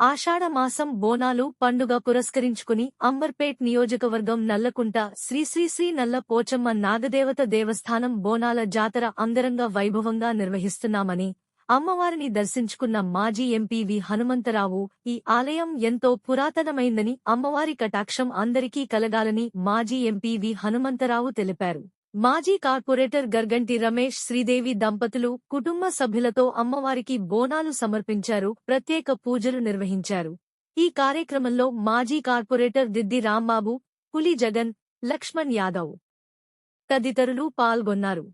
ఆషాఢ మాసం బోనాలు పండుగ పురస్కరించుకుని అంబర్పేట్ నియోజకవర్గం నల్లకుంట శ్రీ శ్రీ శ్రీ నల్ల పోచమ్మ నాగదేవత దేవస్థానం బోనాల జాతర అంగరంగ వైభవంగా నిర్వహిస్తున్నామని అమ్మవారిని దర్శించుకున్న మాజీ ఎంపీ వి హనుమంతరావు ఈ ఆలయం ఎంతో పురాతనమైందని అమ్మవారి కటాక్షం అందరికీ కలగాలని మాజీ ఎంపీ వి హనుమంతరావు తెలిపారు. మాజీ కార్పొరేటర్ గర్గంటి రమేష్ శ్రీదేవి దంపతులు కుటుంబ సభ్యులతో అమ్మవారికి బోనాలు సమర్పించారు, ప్రత్యేక పూజలు నిర్వహించారు. ఈ కార్యక్రమంలో మాజీ కార్పొరేటర్ దిద్ది రాంబాబు, పులి జగన్, లక్ష్మణ్ యాదవ్ తదితరులు పాల్గొన్నారు.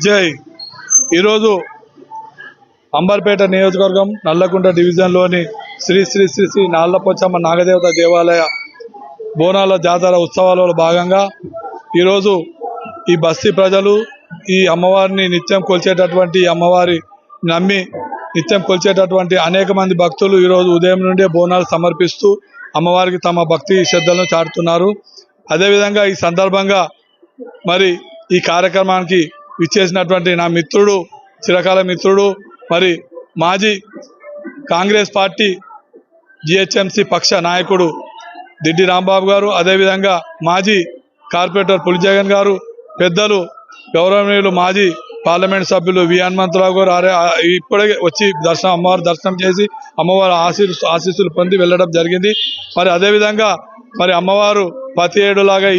జై. ఈరోజు అంబర్పేట నియోజకవర్గం నల్లకుంట డివిజన్లోని శ్రీ శ్రీ శ్రీ శ్రీ నాళ్లపోచమ్మ నాగదేవత దేవాలయ బోనాల జాతర ఉత్సవాలలో భాగంగా ఈరోజు ఈ బస్తీ ప్రజలు ఈ అమ్మవారిని నిత్యం కొలిచేటటువంటి అమ్మవారి నమ్మి నిత్యం కొలిచేటటువంటి అనేక మంది భక్తులు ఈరోజు ఉదయం నుండే బోనాలు సమర్పిస్తూ అమ్మవారికి తమ భక్తి శ్రద్ధలను చాటుతున్నారు. అదేవిధంగా ఈ సందర్భంగా మరి ఈ కార్యక్రమానికి విచ్చేసినటువంటి నా మిత్రుడు, చిరకాల మిత్రుడు, మరి మాజీ కాంగ్రెస్ పార్టీ జిహెచ్ఎంసీ పక్ష నాయకుడు దిడ్డి రాంబాబు గారు, అదేవిధంగా మాజీ కార్పొరేటర్ పులి జగన్ గారు, పెద్దలు గౌరవనీయులు మాజీ పార్లమెంట్ సభ్యులు వి హనుమంతరావు గారు ఇప్పుడే వచ్చి అమ్మవారి దర్శనం చేసి అమ్మవారి ఆశీస్సులు పొంది వెళ్ళడం జరిగింది. మరి అదేవిధంగా మరి అమ్మవారు ప్రతి ఏడులాగా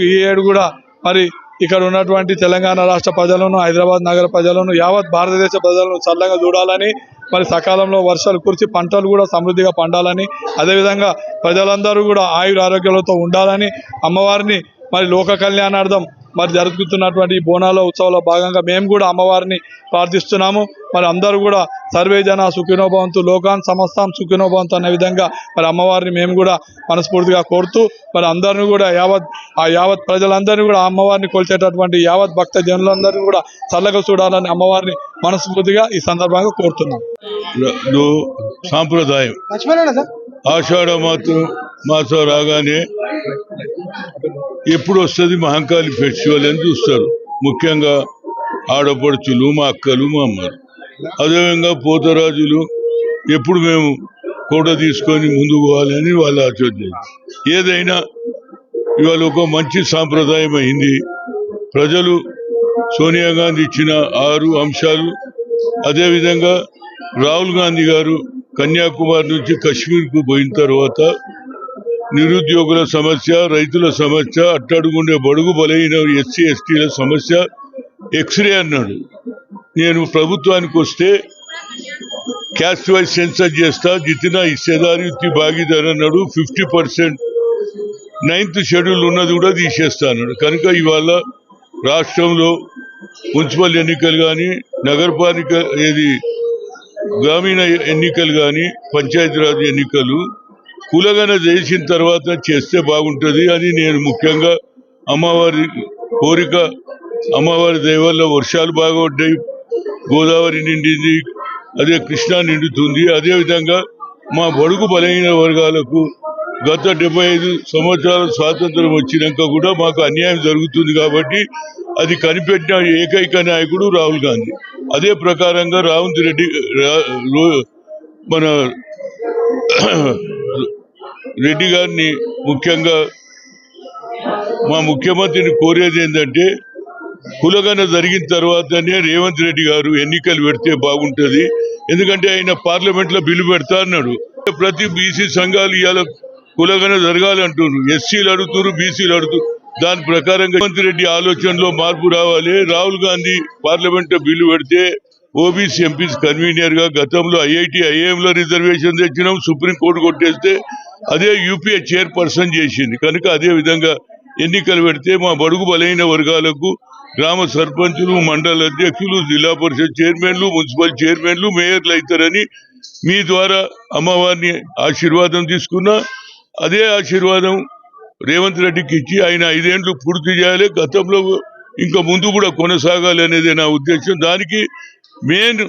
ఈ ఏడు కూడా మరి ఇక్కడ ఉన్నటువంటి తెలంగాణ రాష్ట్ర ప్రజలను, హైదరాబాద్ నగర ప్రజలను, యావత్ భారతదేశ ప్రజలను చల్లగా చూడాలని, మరి సకాలంలో వర్షాలు కురిసి పంటలు కూడా సమృద్ధిగా పండాలని, అదేవిధంగా ప్రజలందరూ కూడా ఆయుర ఆరోగ్యాలతో ఉండాలని అమ్మవారిని మరి లోక కళ్యాణార్థం మరి జరుగుతున్నటువంటి ఈ బోనాల ఉత్సవాల భాగంగా మేము కూడా అమ్మవారిని ప్రార్థిస్తున్నాము. మరి అందరూ కూడా సర్వే జన సుఖినోభవంతు లోకాన్ సమస్తాం సుఖినోభవంతు అనే విధంగా మరి అమ్మవారిని మేము కూడా మనస్ఫూర్తిగా కోరుతూ మరి అందరినీ కూడా యావత్ ప్రజలందరినీ కూడా అమ్మవారిని కొలిచేటటువంటి యావత్ భక్త జనులందరినీ కూడా చల్లగా చూడాలని అమ్మవారిని మనస్ఫూర్తిగా ఈ సందర్భంగా కోరుతున్నాం. సాంప్రదాయం ఆషాఢ మాసం రాగానే ఎప్పుడు వస్తుంది మహంకాళి ఫెస్టివల్ అని చూస్తారు. ముఖ్యంగా ఆడపడుచులు, మా అక్కలు, మా అమ్మలు. అదేవిధంగా పోతరాజులు ఎప్పుడు మేము కోట తీసుకొని ముందుకు పోవాలని వాళ్ళ ఆచరణ. ఏదైనా ఇవాళ ఒక మంచి సాంప్రదాయం అయింది. ప్రజలు సోనియా గాంధీ ఇచ్చిన 6 అంశాలు, అదేవిధంగా రాహుల్ గాంధీ గారు కన్యాకుమారి నుంచి కశ్మీర్కు పోయిన తర్వాత నిరుద్యోగుల సమస్య, రైతుల సమస్య, అట్టడుగుండే బడుగు బలైన ఎస్సీ ఎస్టీల సమస్య ఎక్స్రే అన్నాడు. నేను ప్రభుత్వానికి వస్తే క్యాస్ట్ వైజ్ సెన్సస్ చేస్తా, జితినా హిస్సేదారి ఉత్తి భాగీదారు అన్నాడు. 50% 9th షెడ్యూల్ ఉన్నది కూడా తీసేస్తా అన్నాడు. కనుక ఇవాళ రాష్ట్రంలో మున్సిపల్ ఎన్నికలు కానీ, నగరపాలిక గ్రామీణ ఎన్నికలు కానీ, పంచాయతీరాజ్ ఎన్నికలు కులగన చేసిన తర్వాత చేస్తే బాగుంటుంది అని నేను ముఖ్యంగా అమ్మవారి కోరిక. అమ్మవారి దయ వల్ల వర్షాలు బాగా పడ్డాయి, గోదావరి నిండింది, అదే కృష్ణా నిండుతుంది. అదేవిధంగా మా బడుగు బలహీన వర్గాలకు గత 75 సంవత్సరాల స్వాతంత్రం వచ్చినాక కూడా మాకు అన్యాయం జరుగుతుంది. కాబట్టి అది కనిపెట్టిన ఏకైక నాయకుడు రాహుల్ గాంధీ. అదే ప్రకారంగా రేవంత్ రెడ్డి మన రెడ్డి గారిని ముఖ్యంగా మా ముఖ్యమంత్రిని కోరేది ఏంటంటే, కులగన జరిగిన తర్వాతనే రేవంత్ రెడ్డి గారు ఎన్నికలు పెడితే బాగుంటుంది. ఎందుకంటే ఆయన పార్లమెంట్ లో బిల్లు పెడతా అన్నాడు. ప్రతి బీసీ సంఘాలు ఇవాళ కులగన జరగాలంటున్నారు. ఎస్సీలు అడుగుతున్నారు, బీసీలు అడుగుతున్నారు. దాని ప్రకారంగా రేవంత్ రెడ్డి ఆలోచనలో మార్పు రావాలి. రాహుల్ గాంధీ పార్లమెంట్ లో బిల్లు పెడితే ఓబీసీ ఎంపీస్ కన్వీనియర్ గా గతంలో IIM లో రిజర్వేషన్ తెచ్చినాం, సుప్రీంకోర్టు కొట్టేస్తే అదే యూపీఏ చైర్పర్సన్ చేసింది. కనుక అదే విధంగా ఎన్నికలు పెడితే మా బడుగు బలైన వర్గాలకు గ్రామ సర్పంచులు, మండల అధ్యక్షులు, జిల్లా పరిషత్ చైర్మన్లు, మున్సిపల్ చైర్మన్లు, మేయర్లు అవుతారని మీ ద్వారా అమ్మవారిని ఆశీర్వాదం తీసుకున్నా. అదే ఆశీర్వాదం రేవంత్ రెడ్డికి ఇచ్చి ఆయన 5 ఏళ్లు పూర్తి చేయాలి, గతంలో ఇంకా ముందు కూడా కొనసాగాలి అనేది నా ఉద్దేశం. దానికి మెయిన్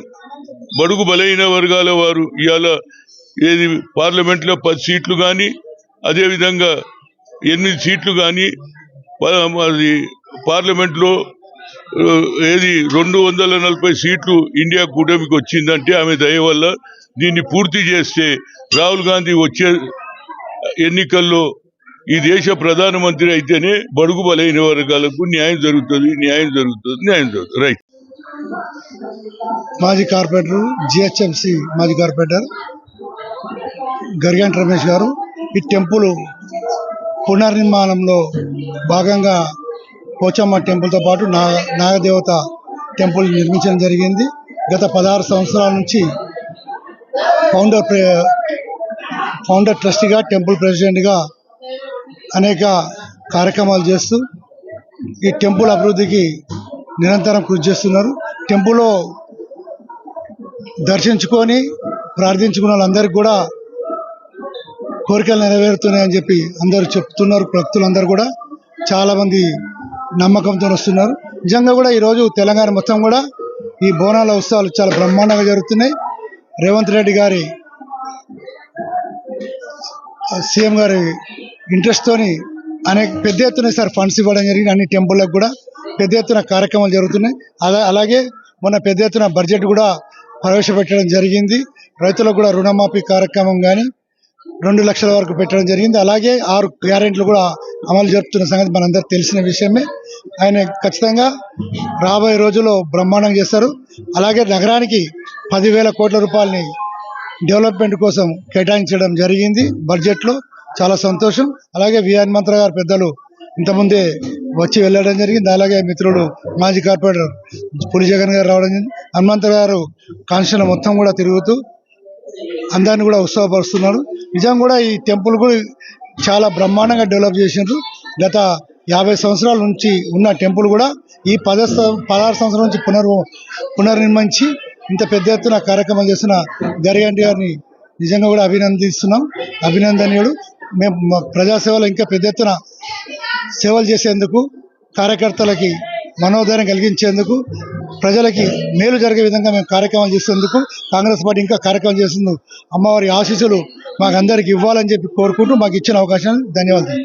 బడుగు బలైన వర్గాల వారు ఇవాళ పార్లమెంట్ లో 10 సీట్లు కానీ, అదేవిధంగా 8 సీట్లు కానీ, అది పార్లమెంట్ లో 240 సీట్లు ఇండియా కూటమికి వచ్చిందంటే ఆమె దయ వల్ల. దీన్ని పూర్తి చేస్తే రాహుల్ గాంధీ వచ్చే ఎన్నికల్లో ఈ దేశ ప్రధానమంత్రి అయితేనే బడుగు బలైన వర్గాలకు న్యాయం జరుగుతుంది. రైట్. మాజీ కార్పొరేటర్, జిహెచ్ఎంసి మాజీ కార్పొరేటర్ గరిగంటి రమేష్ గారు ఈ టెంపుల్ పునర్నిర్మాణంలో భాగంగా పోచమ్మ టెంపుల్తో పాటు నాగదేవత టెంపుల్ నిర్మించడం జరిగింది. గత 16 సంవత్సరాల నుంచి ఫౌండర్ ట్రస్టీగా, టెంపుల్ ప్రెసిడెంట్గా అనేక కార్యక్రమాలు చేస్తూ ఈ టెంపుల్ అభివృద్ధికి నిరంతరం కృషి చేస్తున్నారు. టెంపుల్లో దర్శించుకొని ప్రార్థించుకున్న వాళ్ళందరికీ కూడా కోరికలు నెరవేరుతున్నాయని చెప్పి అందరూ చెప్తున్నారు. భక్తులందరూ కూడా చాలామంది నమ్మకంతో వస్తున్నారు. నిజంగా కూడా ఈరోజు తెలంగాణ మొత్తం కూడా ఈ బోనాల ఉత్సవాలు చాలా బ్రహ్మాండంగా జరుగుతున్నాయి. రేవంత్ రెడ్డి గారి సీఎం గారి ఇంట్రెస్ట్ తోని అనేక పెద్ద ఎత్తున ఫండ్స్ ఇవ్వడం జరిగింది. అన్ని టెంపుల్లకు కూడా పెద్ద ఎత్తున కార్యక్రమాలు జరుగుతున్నాయి. అలాగే మొన్న పెద్ద ఎత్తున బడ్జెట్ కూడా ప్రవేశపెట్టడం జరిగింది. రైతులకు కూడా రుణమాఫీ కార్యక్రమం కానీ 2 లక్షల వరకు పెట్టడం జరిగింది. అలాగే 6 గ్యారెంటీలు కూడా అమలు జరుపుతున్న సంగతి మనందరికి తెలిసిన విషయమే. ఆయన ఖచ్చితంగా రాబోయే రోజుల్లో బ్రహ్మాండంగా చేస్తారు. అలాగే నగరానికి 10,000 కోట్ల రూపాయలని డెవలప్మెంట్ కోసం కేటాయించడం జరిగింది బడ్జెట్లో. చాలా సంతోషం. అలాగే వి హనుమంతరావు గారు పెద్దలు ఇంతకుముందే వచ్చి వెళ్ళడం జరిగింది. అలాగే మిత్రుడు మాజీ కార్పొరేటర్ పులి జగన్ గారు రావడం జరిగింది. హనుమంతరావు గారు కాన్స్టిట్యూషన్ మొత్తం కూడా తిరుగుతూ అందరిని కూడా ఉత్సాహపరుస్తున్నారు. నిజంగా కూడా ఈ టెంపుల్ కూడా చాలా బ్రహ్మాండంగా డెవలప్ చేసినారు. గత 50 సంవత్సరాల నుంచి ఉన్న టెంపుల్ కూడా ఈ 16 సంవత్సరాల నుంచి పునర్నిర్మించి ఇంత పెద్ద ఎత్తున కార్యక్రమం చేస్తున్న గరిగంటి గారిని నిజంగా కూడా అభినందిస్తున్నాం. అభినందనీయుడు. మేము మా ప్రజాసేవలో ఇంకా పెద్ద ఎత్తున సేవలు చేసేందుకు, కార్యకర్తలకి మనోధైర్యం కలిగించేందుకు, ప్రజలకి మేలు జరిగే విధంగా మేము కార్యక్రమాలు చేసేందుకు, కాంగ్రెస్ పార్టీ ఇంకా కార్యక్రమం చేసేందుకు అమ్మవారి ఆశీస్సులు మాకందరికి ఇవ్వాలని చెప్పి కోరుకుంటూ మాకు ఇచ్చిన అవకాశానికి ధన్యవాదాలు.